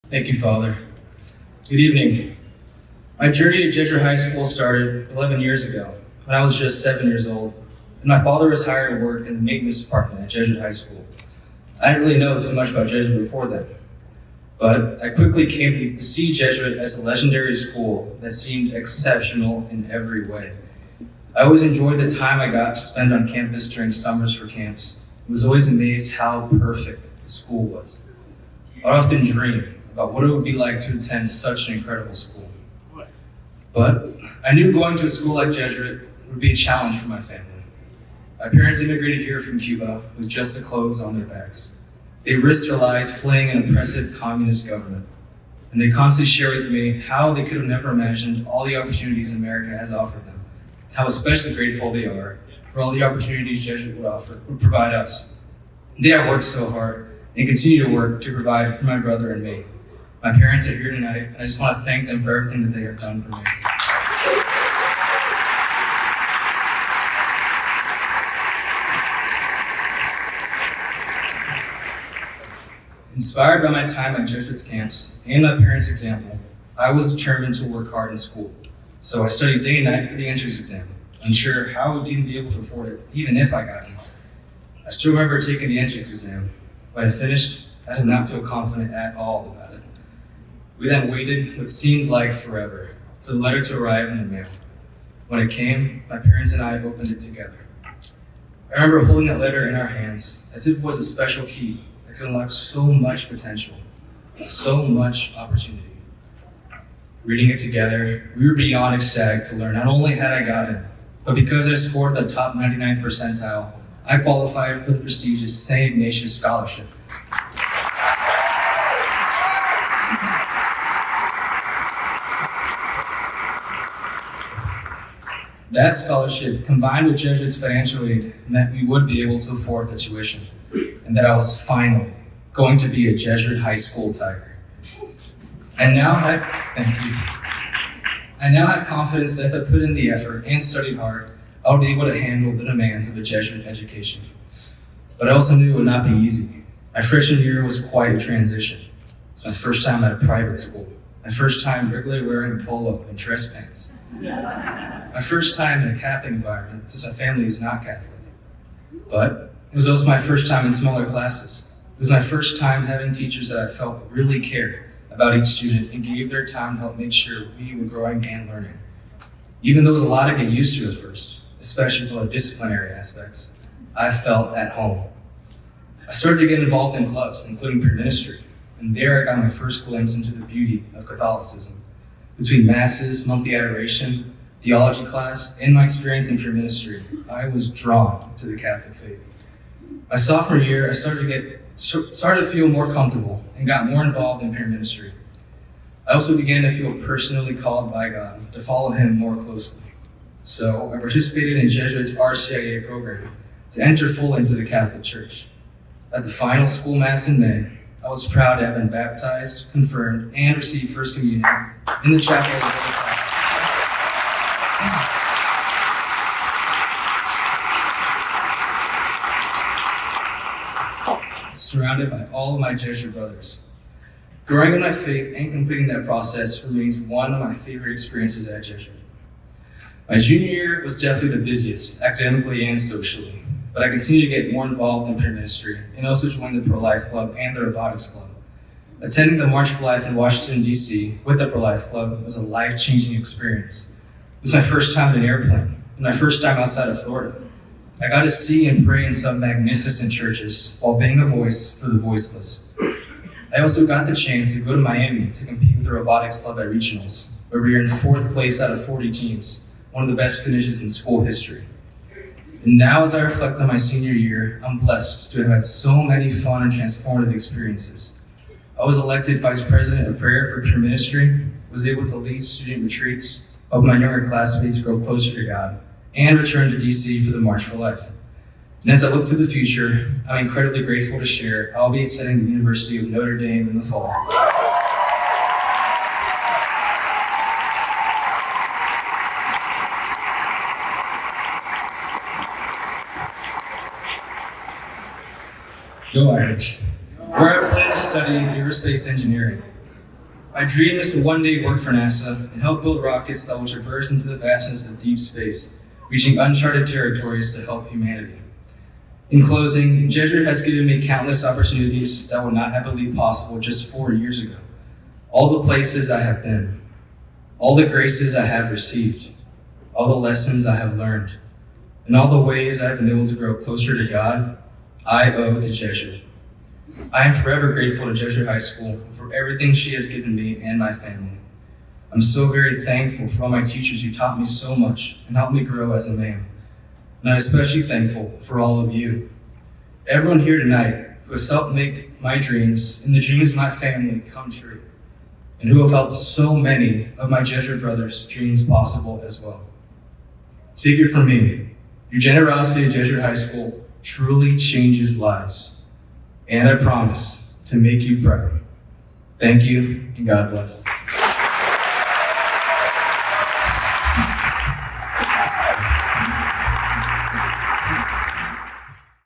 Thank you, Father. Good evening. My journey to Jesuit High School started 11 years ago when I was just 7 years old, and my father was hired to work in the maintenance department at Jesuit High School. I didn't really know too much about Jesuit before then, but I quickly came to see Jesuit as a legendary school that seemed exceptional in every way. I always enjoyed the time I got to spend on campus during summers for camps. I was always amazed how perfect the school was. I often dreamed about what it would be like to attend such an incredible school. But I knew going to a school like Jesuit would be a challenge for my family. My parents immigrated here from Cuba with just the clothes on their backs. They risked their lives fleeing an oppressive communist government. And they constantly shared with me how they could have never imagined all the opportunities America has offered them, how especially grateful they are for all the opportunities Jesuit would provide us. They have worked so hard and continue to work to provide for my brother and me. My parents are here tonight, and I just want to thank them for everything that they have done for me. Inspired by my time at Jesuit's camps and my parents' example, I was determined to work hard in school. So I studied day and night for the entrance exam, unsure how I would even be able to afford it, even if I got in. I still remember taking the entrance exam. When I finished, I did not feel confident at all about it. We then waited what seemed like forever for the letter to arrive in the mail. When it came, my parents and I opened it together. I remember holding that letter in our hands as if it was a special key that could unlock so much potential, so much opportunity. Reading it together, we were beyond ecstatic to learn not only had I gotten, but because I scored the top 99th percentile, I qualified for the prestigious St. Ignatius Scholarship. That scholarship, combined with Jesuit's financial aid, meant we would be able to afford the tuition, and that I was finally going to be a Jesuit High School Tiger. I now had confidence that if I put in the effort and studied hard, I would be able to handle the demands of a Jesuit education. But I also knew it would not be easy. My freshman year was quite a transition. It was my first time at a private school, my first time regularly wearing a polo and dress pants. My first time in a Catholic environment, since my family is not Catholic. But it was also my first time in smaller classes. It was my first time having teachers that I felt really cared about each student and gave their time to help make sure we were growing and learning. Even though it was a lot to get used to at first, especially for the disciplinary aspects, I felt at home. I started to get involved in clubs, including peer ministry, and there I got my first glimpse into the beauty of Catholicism. Between masses, monthly adoration, theology class, and my experience in peer ministry, I was drawn to the Catholic faith. My sophomore year, I started to feel more comfortable and got more involved in peer ministry. I also began to feel personally called by God to follow Him more closely. So I participated in Jesuit's OCIA program to enter fully into the Catholic Church. At the final school mass in May, I was proud to have been baptized, confirmed, and received First Communion in the chapel of the Holy Cross. Surrounded by all of my Jesuit brothers. Growing in my faith and completing that process remains one of my favorite experiences at Jesuit. My junior year was definitely the busiest, academically and socially, but I continued to get more involved in peer ministry and also joined the Pro-Life Club and the Robotics Club. Attending the March for Life in Washington, D.C. with the Pro-Life Club was a life-changing experience. It was my first time in an airplane and my first time outside of Florida. I got to see and pray in some magnificent churches while being a voice for the voiceless. I also got the chance to go to Miami to compete with the Robotics Club at regionals, where we were in 4th place out of 40 teams, one of the best finishes in school history. And now as I reflect on my senior year, I'm blessed to have had so many fun and transformative experiences. I was elected Vice President of Prayer for Peer Ministry, was able to lead student retreats, help my younger classmates grow closer to God, and return to DC for the March for Life. And as I look to the future, I'm incredibly grateful to share I'll be attending the University of Notre Dame in the fall. Go Irish. Where I plan to study Aerospace Engineering. My dream is to one day work for NASA and help build rockets that will traverse into the vastness of deep space, reaching uncharted territories to help humanity. In closing, Jesuit has given me countless opportunities that would not have believed possible just 4 years ago. All the places I have been, all the graces I have received, all the lessons I have learned, and all the ways I have been able to grow closer to God, I owe to Jesuit. I am forever grateful to Jesuit High School for everything she has given me and my family. I'm so very thankful for all my teachers who taught me so much and helped me grow as a man. And I'm especially thankful for all of you. Everyone here tonight who has helped make my dreams and the dreams of my family come true, and who have helped so many of my Jesuit brothers' dreams possible as well. Secret for me, your generosity at Jesuit High School truly changes lives. And I promise to make you proud. Thank you, and God bless.